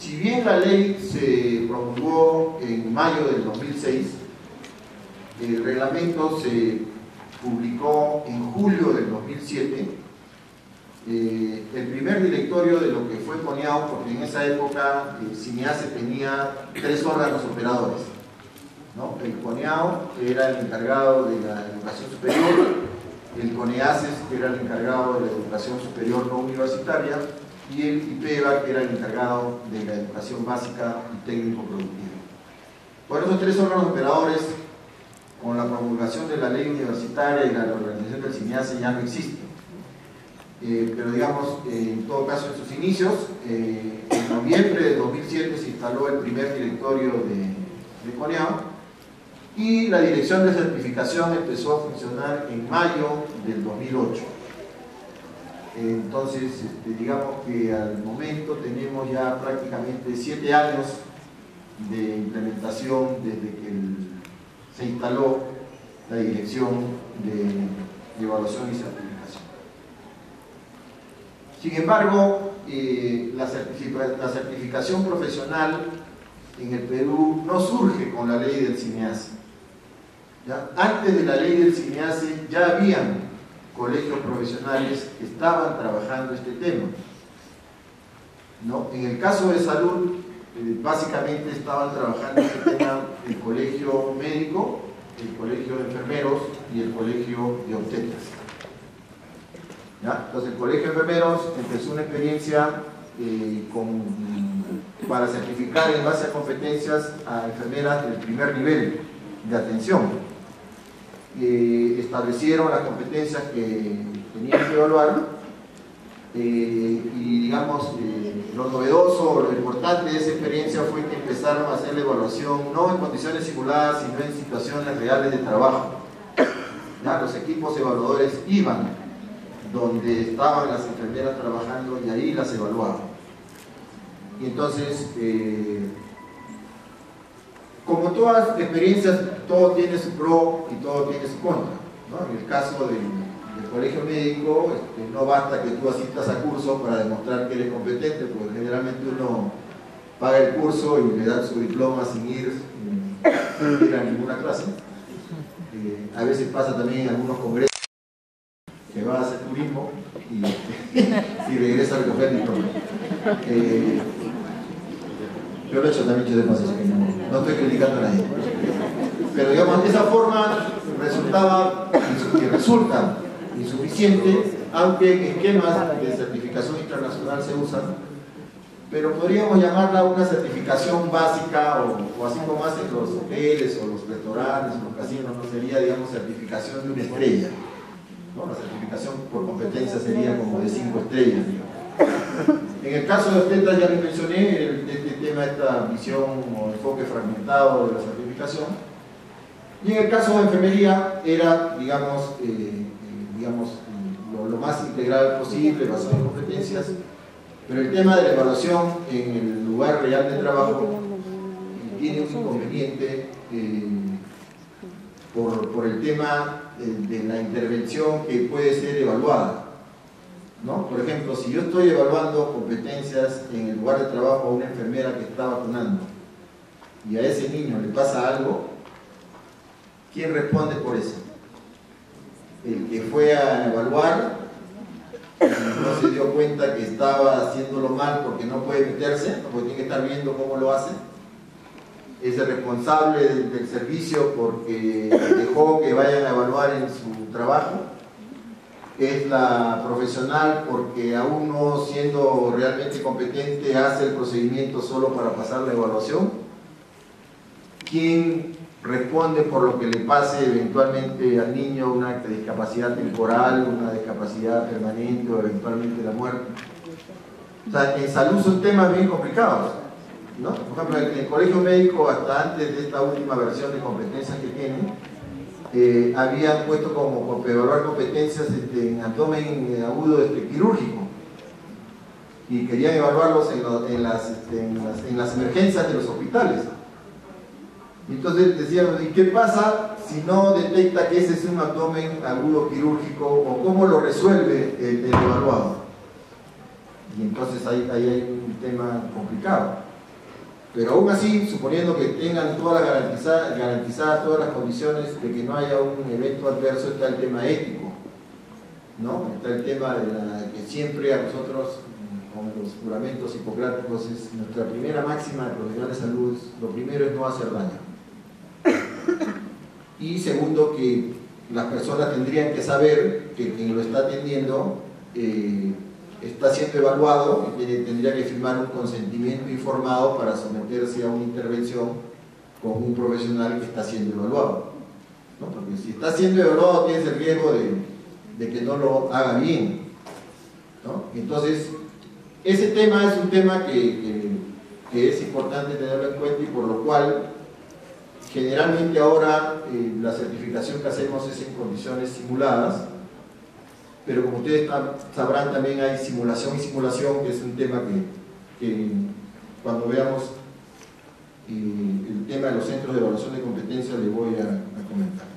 Si bien la ley se promulgó en mayo del 2006, el reglamento se publicó en julio del 2007. El primer directorio de lo que fue CONEAU, porque en esa época CINEACE tenía 3 órganos operadores, ¿no? El CONEAU, que era el encargado de la educación superior, el CONEACES, que era el encargado de la educación superior no universitaria, y el IPEVA, que era el encargado de la educación básica y técnico-productiva. Por esos 3 órganos operadores, con la promulgación de la ley universitaria y la reorganización del CINEACE ya no existe. Pero digamos, en todo caso en sus inicios, en noviembre de 2007 se instaló el primer directorio de CONEAU y la dirección de certificación empezó a funcionar en mayo del 2008. Entonces, digamos que al momento tenemos ya prácticamente 7 años de implementación desde que se instaló la dirección de evaluación y certificación. Sin embargo, la certificación profesional en el Perú no surge con la ley del CINEACE. ¿Ya? Antes de la ley del CINEACE ya habían colegios profesionales que estaban trabajando este tema, ¿no? En el caso de salud, básicamente estaban trabajando este tema el colegio médico, el colegio de enfermeros y el colegio de obstetras. ¿Ya? Entonces el colegio de enfermeros empezó una experiencia para certificar en base a competencias a enfermeras del primer nivel de atención. Establecieron las competencias que tenían que evaluar y digamos lo novedoso, lo importante de esa experiencia fue que empezaron a hacer la evaluación no en condiciones simuladas sino en situaciones reales de trabajo. ¿Ya? Los equipos evaluadores iban donde estaban las enfermeras trabajando y ahí las evaluaban. Y entonces, como todas las experiencias, todo tiene su pro y todo tiene su contra, ¿no? En el caso del colegio médico, no basta que tú asistas a curso para demostrar que eres competente, porque generalmente uno paga el curso y le dan su diploma sin ir a ninguna clase. A veces pasa también en algunos congresos que va a hacer turismo y regresa a recoger el diploma. Yo lo he hecho también, de paso, que no estoy criticando a nadie. Pero digamos, esa forma resulta insuficiente, aunque en esquemas de certificación internacional se usan, pero podríamos llamarla una certificación básica o así como hacen los hoteles o los restaurantes o los casinos, no sería, digamos, certificación de una estrella, ¿no? La certificación por competencia sería como de 5 estrellas, digamos. En el caso de obstetras ya les mencioné este tema, esta visión o enfoque fragmentado de la certificación. Y en el caso de enfermería era, digamos, lo más integral posible, basado en competencias, pero el tema de la evaluación en el lugar real de trabajo tiene un inconveniente por el tema de la intervención que puede ser evaluada, ¿no? Por ejemplo, si yo estoy evaluando competencias en el lugar de trabajo a una enfermera que está vacunando y a ese niño le pasa algo, ¿quién responde por eso? El que fue a evaluar y no se dio cuenta que estaba haciéndolo mal porque no puede meterse, porque tiene que estar viendo cómo lo hace. Es el responsable del servicio porque dejó que vayan a evaluar en su trabajo. Es la profesional porque aún no siendo realmente competente hace el procedimiento solo para pasar la evaluación. ¿Quién responde por lo que le pase eventualmente al niño, una discapacidad temporal, una discapacidad permanente o eventualmente la muerte? O sea, en salud son temas bien complicados, ¿no? Por ejemplo, en el colegio médico, hasta antes de esta última versión de competencias que tienen, habían puesto como evaluar competencias en abdomen agudo quirúrgico y querían evaluarlos en las emergencias de los hospitales. Entonces decían, ¿y qué pasa si no detecta que ese es un abdomen agudo quirúrgico o cómo lo resuelve el evaluado? Y entonces ahí hay un tema complicado. Pero aún así, suponiendo que tengan todas garantizadas todas las condiciones de que no haya un evento adverso, está el tema ético, ¿no? Está el tema de que siempre a nosotros, con los juramentos hipocráticos, es nuestra primera máxima de profesional de salud, lo primero es no hacer daño. Y segundo, que las personas tendrían que saber que quien lo está atendiendo está siendo evaluado y tendría que firmar un consentimiento informado para someterse a una intervención con un profesional que está siendo evaluado, ¿no? Porque si está siendo evaluado tienes el riesgo de que no lo haga bien, ¿no? Entonces, ese tema es un tema que es importante tenerlo en cuenta y por lo cual generalmente ahora la certificación que hacemos es en condiciones simuladas, pero como ustedes sabrán también hay simulación y simulación, que es un tema que cuando veamos el tema de los centros de evaluación de competencias les voy a comentar.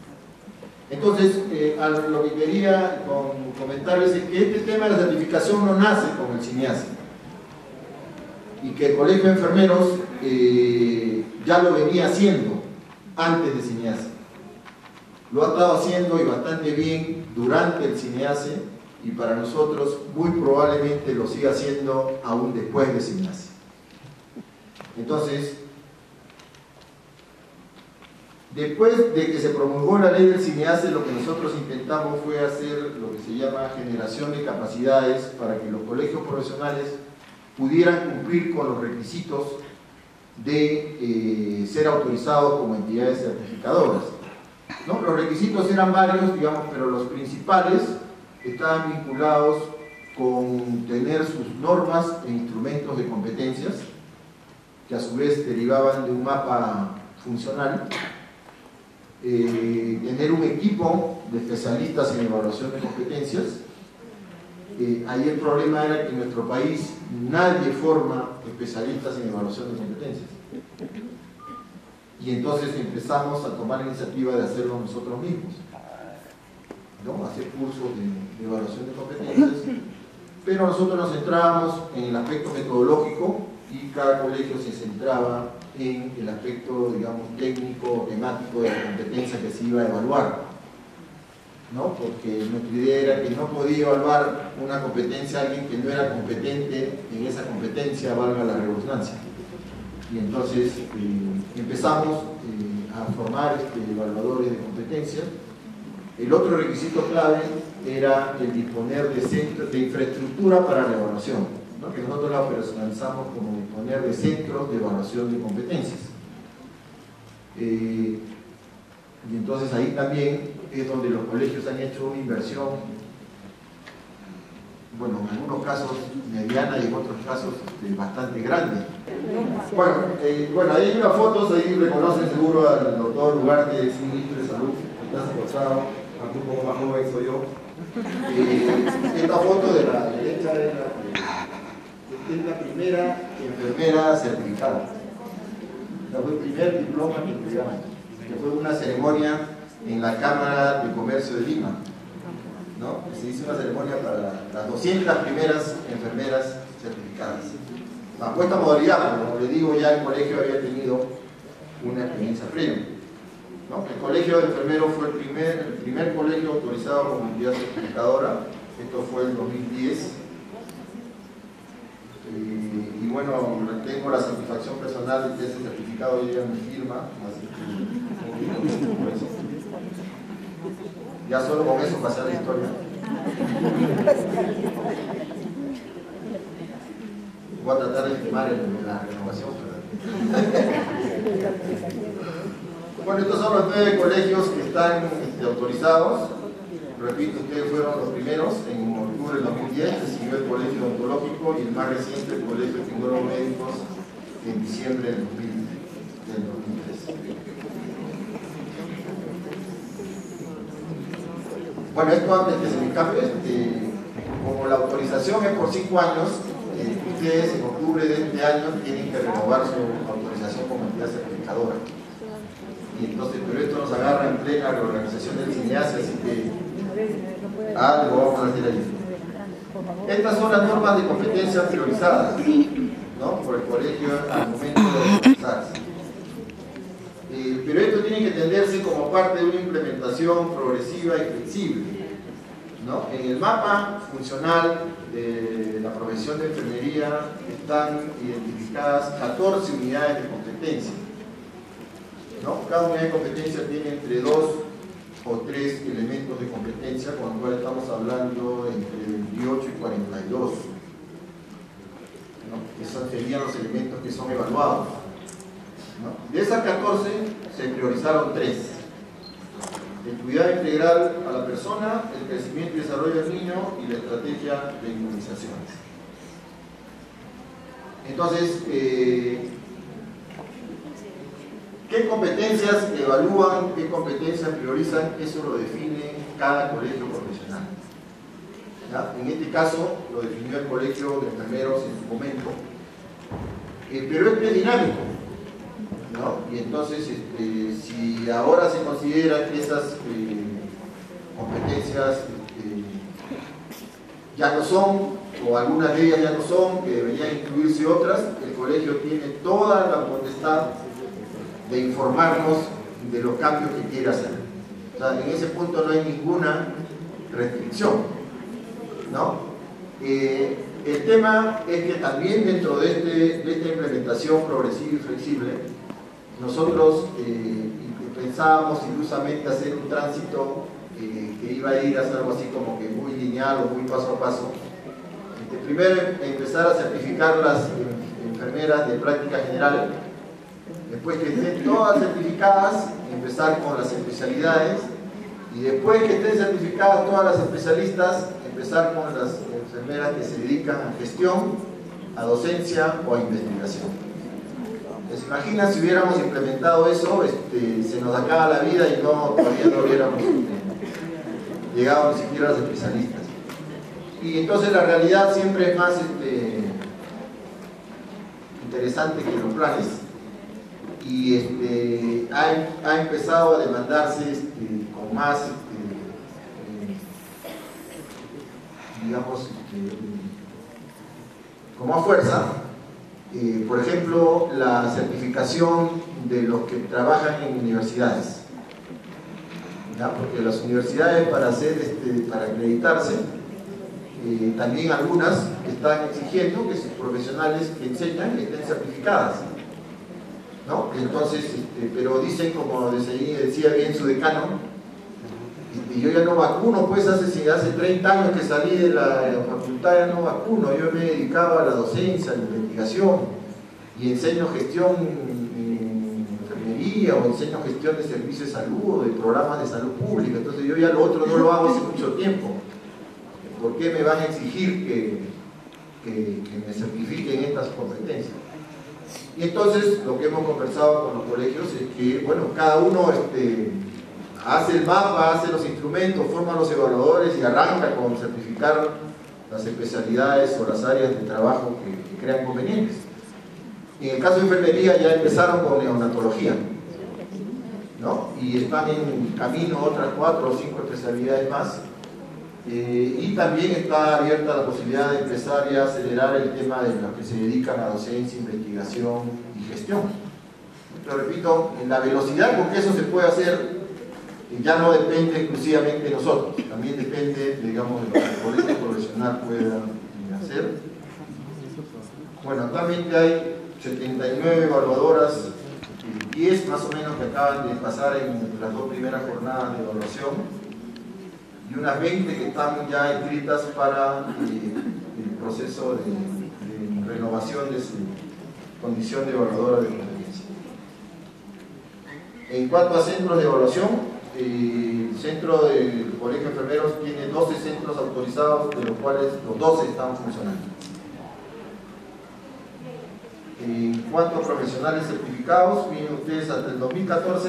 Entonces, lo que quería comentarles es que este tema de la certificación no nace con el CINEASE y que el Colegio de Enfermeros ya lo venía haciendo antes de CINEASE. Lo ha estado haciendo y bastante bien durante el CINEASE y para nosotros muy probablemente lo siga haciendo aún después de CINEASE. Entonces, después de que se promulgó la ley del CINEASE, lo que nosotros intentamos fue hacer lo que se llama generación de capacidades para que los colegios profesionales pudieran cumplir con los requisitos de ser autorizados como entidades certificadoras, ¿no? Los requisitos eran varios, digamos, pero los principales estaban vinculados con tener sus normas e instrumentos de competencias, que a su vez derivaban de un mapa funcional, tener un equipo de especialistas en evaluación de competencias. Ahí el problema era que en nuestro país nadie forma especialistas en evaluación de competencias. Y entonces empezamos a tomar la iniciativa de hacerlo nosotros mismos, ¿no? Hacer cursos de evaluación de competencias, pero nosotros nos centrábamos en el aspecto metodológico y cada colegio se centraba en el aspecto, digamos, técnico, temático de la competencia que se iba a evaluar, ¿no? Porque nuestra idea era que no podía evaluar una competencia a alguien que no era competente en esa competencia, valga la redundancia. Y entonces empezamos a formar evaluadores de competencias. El otro requisito clave era el disponer de centros de infraestructura para la evaluación, ¿no? Que nosotros la personalizamos como disponer de centros de evaluación de competencias. Y entonces ahí también es donde los colegios han hecho una inversión, bueno, en algunos casos mediana y en otros casos bastante grande. Bueno, ahí hay unas fotos, ahí reconocen seguro al doctor Ugarte, es ministro de salud, está secuestrado, aunque un poco más joven soy yo. Esta foto de la derecha es la primera enfermera certificada. Fue el primer diploma que entregamos, que fue una ceremonia en la Cámara de Comercio de Lima, ¿no? Se hizo una ceremonia para las 200 primeras enfermeras certificadas. Bajo esta modalidad, como les digo, ya el colegio había tenido una experiencia previa, ¿no? El colegio de enfermeros fue el primer colegio autorizado como entidad certificadora. Esto fue en 2010. Y bueno, tengo la satisfacción personal de que ese certificado llega a mi firma, así que ya solo con eso pasé a la historia. Voy a tratar de firmar la renovación. Bueno, estos son los 9 colegios que están autorizados. Repito, ustedes fueron los primeros. En octubre del 2010 se siguió el colegio odontológico y el más reciente, el colegio de tecnólogos médicos, en diciembre del 2003. Bueno, esto antes que se me escape, como la autorización es por 5 años, ustedes en octubre de este año tienen que renovar su autorización como entidad certificadora. Y entonces, pero esto nos agarra en plena reorganización del CINEASE, así que algo vamos a hacer ahí. Estas son las normas de competencia priorizadas, ¿no? Por el colegio al momento de actualizarse. Pero esto tiene que entenderse como parte de una implementación progresiva y flexible, ¿no? En el mapa funcional de la profesión de enfermería están identificadas 14 unidades de competencia, ¿no? Cada unidad de competencia tiene entre 2 o 3 elementos de competencia, con lo cual estamos hablando entre 28 y 42, ¿no? Esos serían los elementos que son evaluados, ¿no? De esas 14 se priorizaron 3: el cuidado integral a la persona, el crecimiento y desarrollo del niño y la estrategia de inmunizaciones. Entonces, ¿qué competencias evalúan, qué competencias priorizan? Eso lo define cada colegio profesional, ¿ya? En este caso lo definió el Colegio de Enfermeros en su momento, pero es dinámico, ¿no? Y entonces, si ahora se considera que esas competencias ya no son, o algunas de ellas ya no son, que deberían incluirse otras, el colegio tiene toda la potestad de informarnos de los cambios que quiere hacer. O sea, en ese punto no hay ninguna restricción, ¿no? El tema es que también dentro de esta implementación progresiva y flexible, nosotros pensábamos ilusamente hacer un tránsito que iba a ir a ser algo así como que muy lineal o muy paso a paso. Primero empezar a certificar las enfermeras de práctica general, después que estén todas certificadas, empezar con las especialidades, y después que estén certificadas todas las especialistas, empezar con las enfermeras que se dedican a gestión, a docencia o a investigación. ¿Se imaginan si hubiéramos implementado eso? Se nos acaba la vida y todavía no hubiéramos llegado ni siquiera a los especialistas. Y entonces la realidad siempre es más interesante que los planes, y ha empezado a demandarse con más, digamos, con más fuerza. Por ejemplo, la certificación de los que trabajan en universidades, ¿ya? Porque las universidades para acreditarse, también algunas están exigiendo que sus profesionales que enseñan estén certificadas, ¿no? Entonces, pero dicen, como decía bien su decano, yo ya no vacuno, pues hace 30 años que salí de la facultad, ya no vacuno, yo me he dedicado a la docencia, a la investigación, y enseño gestión en enfermería, o enseño gestión de servicios de salud, de programas de salud pública, entonces yo ya lo otro no lo hago hace mucho tiempo. ¿Por qué me van a exigir que me certifiquen estas competencias? Y entonces lo que hemos conversado con los colegios es que, bueno, cada uno hace el mapa, hace los instrumentos, forma los evaluadores y arranca con certificar las especialidades o las áreas de trabajo que crean convenientes. Y en el caso de enfermería ya empezaron con neonatología, ¿no? Y están en camino otras 4 o 5 especialidades más. Y también está abierta la posibilidad de empezar y acelerar el tema de los que se dedican a docencia, investigación y gestión. Pero repito, en la velocidad con que eso se puede hacer ya no depende exclusivamente de nosotros, también depende, digamos, de lo que el colegio profesional pueda hacer. Bueno, actualmente hay 79 evaluadoras, 10 más o menos que acaban de pasar en las 2 primeras jornadas de evaluación, y unas 20 que están ya inscritas para el proceso de renovación de su condición de evaluadora de competencia. En cuanto a centros de evaluación, el centro del Colegio de Enfermeros tiene 12 centros autorizados, de los cuales los 12 están funcionando. En cuanto a profesionales certificados, miren ustedes, hasta el 2014,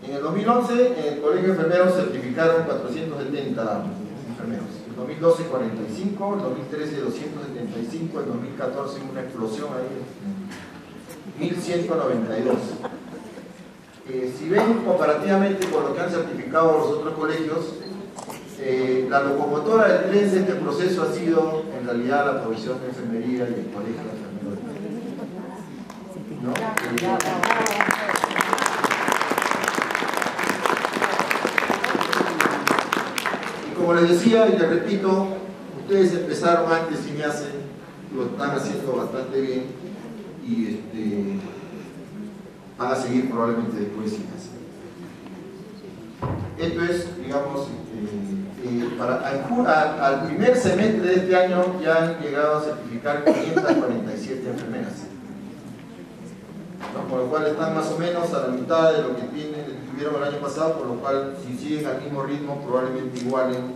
en el 2011, en el Colegio de Enfermeros certificaron 470 enfermeros. En el 2012, 45, en el 2013, 275, en el 2014, una explosión ahí, 1192. Si ven comparativamente con lo que han certificado los otros colegios, la locomotora del tren de este proceso ha sido en realidad la profesión de enfermería y el Colegio de Enfermeros. ¿no? Y como les decía y les repito, ustedes empezaron antes y me hacen, lo están haciendo bastante bien y van a seguir probablemente después sin hacer. Esto es, digamos, al primer semestre de este año ya han llegado a certificar 547 enfermeras, ¿no? Por lo cual están más o menos a la mitad de lo que tuvieron el año pasado, por lo cual si siguen al mismo ritmo probablemente igualen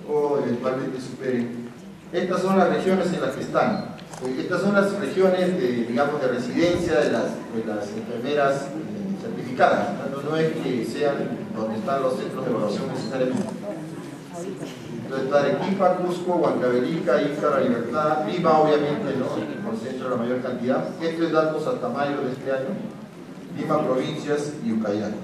o eventualmente superen. Estas son las regiones en las que están. Estas son las regiones digamos, de residencia de las enfermeras certificadas. No es que sean donde están los centros de evaluación necesariamente. Entonces está Arequipa, Cusco, Huancavelica, Ica, La Libertad, Lima obviamente, ¿no? Concentra la mayor cantidad. Esto es datos hasta mayo de este año. Lima, provincias y Ucayali.